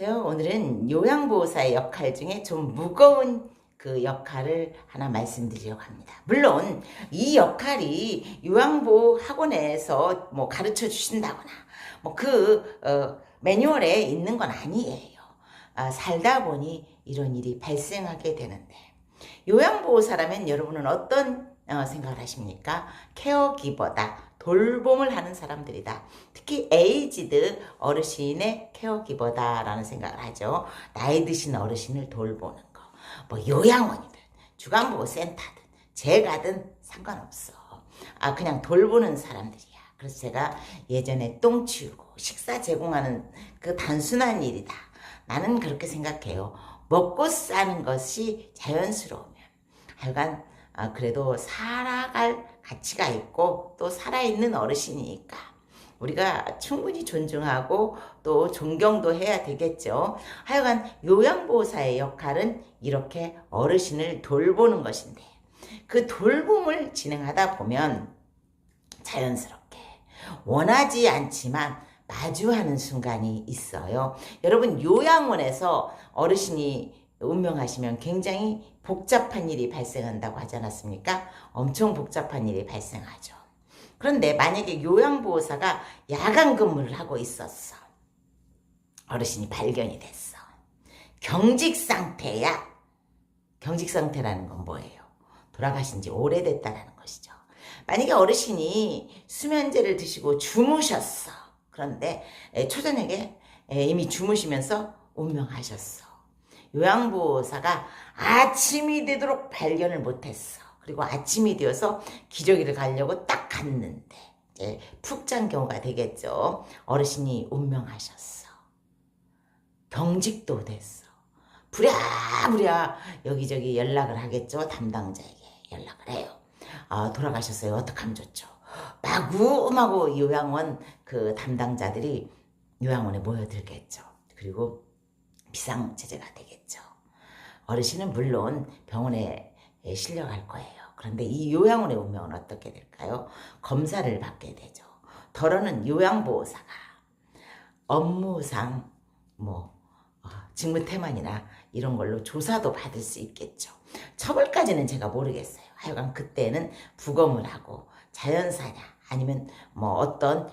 오늘은 요양보호사의 역할 중에 좀 무거운 그 역할을 하나 말씀드리려고 합니다. 물론 이 역할이 요양보호 학원에서 뭐 가르쳐 주신다거나 뭐 매뉴얼에 있는 건 아니에요. 살다 보니 이런 일이 발생하게 되는데, 요양보호사라면 여러분은 어떤 생각을 하십니까? 케어기버다. 돌봄을 하는 사람들이다. 특히 에이지드 어르신의 케어기버다라는 생각을 하죠. 나이 드신 어르신을 돌보는 거. 뭐 요양원이든 주간보호센터든 제가든 상관없어. 그냥 돌보는 사람들이야. 그래서 제가 예전에 똥 치우고 식사 제공하는 그 단순한 일이다. 나는 그렇게 생각해요. 먹고 사는 것이 자연스러우면 하여간 그래도 살아갈 가치가 있고 또 살아있는 어르신이니까 우리가 충분히 존중하고 또 존경도 해야 되겠죠. 하여간 요양보호사의 역할은 이렇게 어르신을 돌보는 것인데, 그 돌봄을 진행하다 보면 자연스럽게 원하지 않지만 마주하는 순간이 있어요. 여러분, 요양원에서 어르신이 운명하시면 굉장히 복잡한 일이 발생한다고 하지 않았습니까? 엄청 복잡한 일이 발생하죠. 그런데 만약에 요양보호사가 야간 근무를 하고 있었어. 어르신이 발견이 됐어. 경직 상태야. 경직 상태라는 건 뭐예요? 돌아가신 지 오래됐다라는 것이죠. 만약에 어르신이 수면제를 드시고 주무셨어. 그런데 초저녁에 이미 주무시면서 운명하셨어. 요양보호사가 아침이 되도록 발견을 못했어. 그리고 아침이 되어서 기저귀를 가려고 딱 갔는데 이제 푹 잔 경우가 되겠죠. 어르신이 운명하셨어. 경직도 됐어. 부랴부랴 여기저기 연락을 하겠죠. 담당자에게 연락을 해요. 돌아가셨어요. 어떡하면 좋죠. 마구마구 요양원 그 담당자들이 요양원에 모여들겠죠. 그리고 비상제재가 되겠죠. 어르신은 물론 병원에 실려갈 거예요. 그런데 이 요양원의 운명은 어떻게 될까요? 검사를 받게 되죠. 더러는 요양보호사가 업무상 직무태만이나 이런 걸로 조사도 받을 수 있겠죠. 처벌까지는 제가 모르겠어요. 하여간 그때는 부검을 하고 자연사냐 아니면 뭐 어떤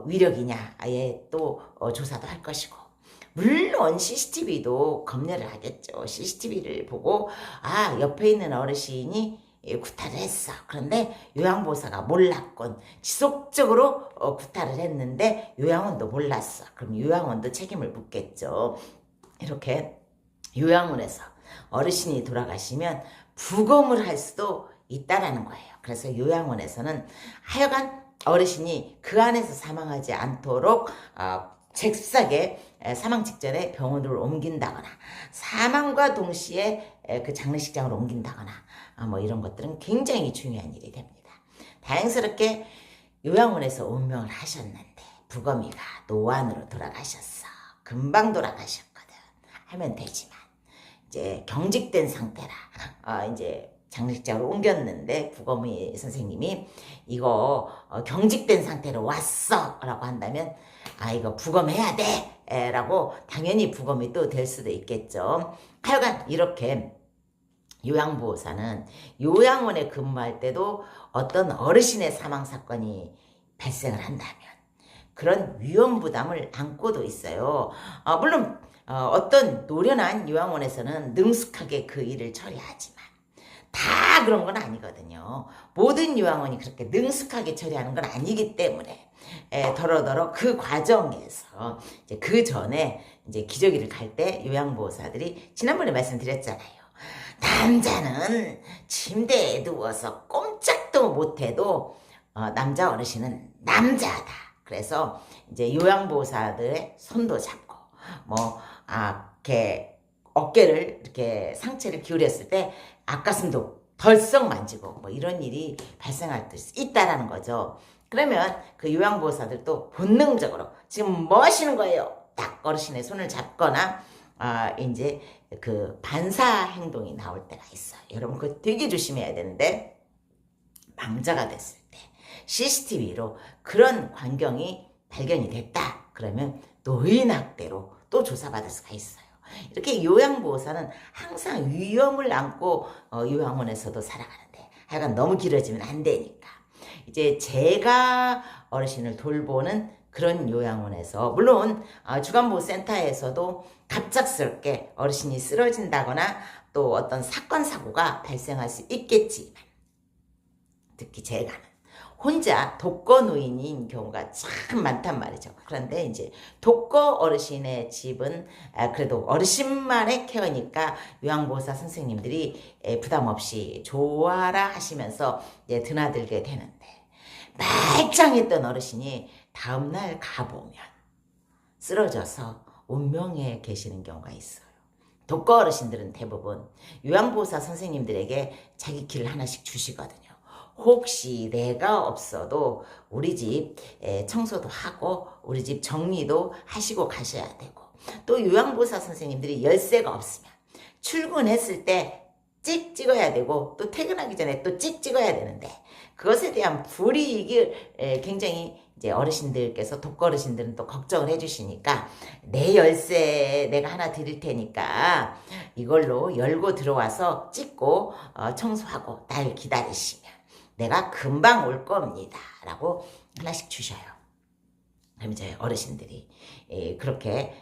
위력이냐에 또 조사도 할 것이고, 물론 CCTV도 검열을 하겠죠. CCTV를 보고 옆에 있는 어르신이 구타를 했어. 그런데 요양보호사가 몰랐건 지속적으로 구타를 했는데 요양원도 몰랐어. 그럼 요양원도 책임을 묻겠죠. 이렇게 요양원에서 어르신이 돌아가시면 부검을 할 수도 있다라는 거예요. 그래서 요양원에서는 하여간 어르신이 그 안에서 사망하지 않도록 잽싸게 사망 직전에 병원으로 옮긴다거나 사망과 동시에 그 장례식장으로 옮긴다거나 뭐 이런 것들은 굉장히 중요한 일이 됩니다. 다행스럽게 요양원에서 운명을 하셨는데 부검이가 노안으로 돌아가셨어. 금방 돌아가셨거든. 하면 되지만 이제 경직된 상태라 이제 장례식장으로 옮겼는데 부검의 선생님이 이거 경직된 상태로 왔어 라고 한다면 이거 부검해야 돼 라고 당연히 부검이 또 될 수도 있겠죠. 하여간 이렇게 요양보호사는 요양원에 근무할 때도 어떤 어르신의 사망사건이 발생을 한다면 그런 위험 부담을 안고도 있어요. 물론 어떤 노련한 요양원에서는 능숙하게 그 일을 처리하지만 다 그런 건 아니거든요. 모든 요양원이 그렇게 능숙하게 처리하는 건 아니기 때문에 더러더러 그 과정에서 이제 그 전에 이제 기저귀를 갈 때 요양보호사들이 지난번에 말씀드렸잖아요. 남자는 침대에 누워서 꼼짝도 못해도 남자 어르신은 남자다. 그래서 이제 요양보호사들의 손도 잡고 이렇게 어깨를 이렇게 상체를 기울였을 때 앞가슴도 덜썩 만지고 뭐 이런 일이 발생할 수 있다라는 거죠. 그러면 그 요양보호사들도 본능적으로 지금 뭐 하시는 거예요? 딱 어르신의 손을 잡거나 이제 그 반사 행동이 나올 때가 있어요. 여러분 그거 되게 조심해야 되는데, 망자가 됐을 때 CCTV로 그런 광경이 발견이 됐다. 그러면 노인학대로 또 조사받을 수가 있어요. 이렇게 요양보호사는 항상 위험을 안고 요양원에서도 살아가는데 하여간 너무 길어지면 안 되니까 이제 제가 어르신을 돌보는 그런 요양원에서 물론 주간보호센터에서도 갑작스럽게 어르신이 쓰러진다거나 또 어떤 사건 사고가 발생할 수 있겠지만 특히 제가는 혼자 독거노인인 경우가 참 많단 말이죠. 그런데 이제 독거 어르신의 집은 그래도 어르신만의 케어니까 요양보호사 선생님들이 부담 없이 좋아라 하시면서 드나들게 되는데 말짱했던 어르신이 다음날 가보면 쓰러져서 운명에 계시는 경우가 있어요. 독거 어르신들은 대부분 요양보호사 선생님들에게 자기 키를 하나씩 주시거든요. 혹시 내가 없어도 우리 집 청소도 하고 우리 집 정리도 하시고 가셔야 되고 또 요양보호사 선생님들이 열쇠가 없으면 출근했을 때 찍 찍어야 되고 또 퇴근하기 전에 또 찍 찍어야 되는데 그것에 대한 불이익을 굉장히 이제 어르신들께서 독거 어르신들은 또 걱정을 해주시니까 내 열쇠 내가 하나 드릴 테니까 이걸로 열고 들어와서 찍고 청소하고 날 기다리시면 내가 금방 올 겁니다 라고 하나씩 주셔요. 그럼 이제 어르신들이 그렇게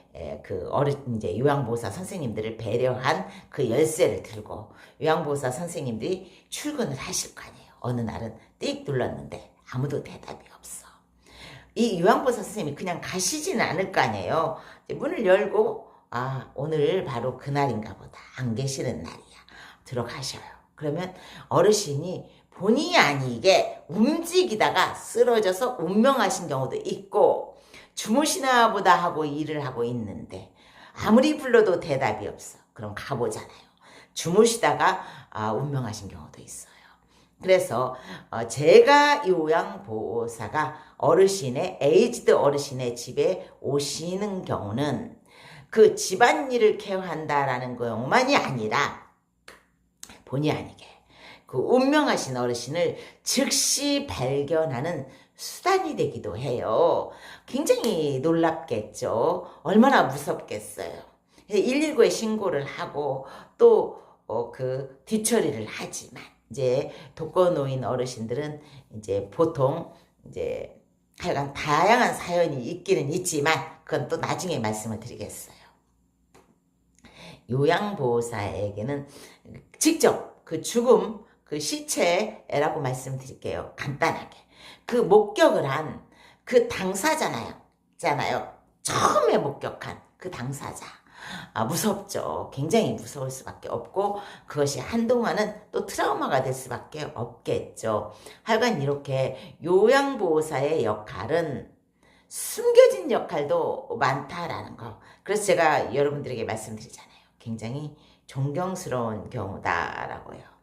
그 이제 요양보호사 선생님들을 배려한 그 열쇠를 들고 요양보호사 선생님들이 출근을 하실 거 아니에요. 어느 날은 띡 눌렀는데 아무도 대답이 없어. 이 요양보호사 선생님이 그냥 가시지는 않을 거 아니에요. 문을 열고 오늘 바로 그날인가 보다. 안 계시는 날이야. 들어가셔요. 그러면 어르신이 본의 아니게 움직이다가 쓰러져서 운명하신 경우도 있고 주무시나 보다 하고 일을 하고 있는데 아무리 불러도 대답이 없어. 그럼 가보잖아요. 주무시다가 운명하신 경우도 있어요. 그래서 제가 요양보호사가 에이지드 어르신의 집에 오시는 경우는 그 집안일을 케어한다라는 경우만이 아니라 본의 아니게 그 운명하신 어르신을 즉시 발견하는 수단이 되기도 해요. 굉장히 놀랍겠죠. 얼마나 무섭겠어요. 119에 신고를 하고 또 그 뒤처리를 하지만 이제 독거노인 어르신들은 이제 보통 이제 하여간 다양한 사연이 있기는 있지만 그건 또 나중에 말씀을 드리겠어요. 요양보호사에게는 직접 그 죽음 그 시체라고 말씀드릴게요. 간단하게. 그 목격을 한 그 당사자잖아요. 처음에 목격한 그 당사자. 무섭죠. 굉장히 무서울 수밖에 없고 그것이 한동안은 또 트라우마가 될 수밖에 없겠죠. 하여간 이렇게 요양보호사의 역할은 숨겨진 역할도 많다라는 거. 그래서 제가 여러분들에게 말씀드리잖아요. 굉장히 존경스러운 경우다라고요.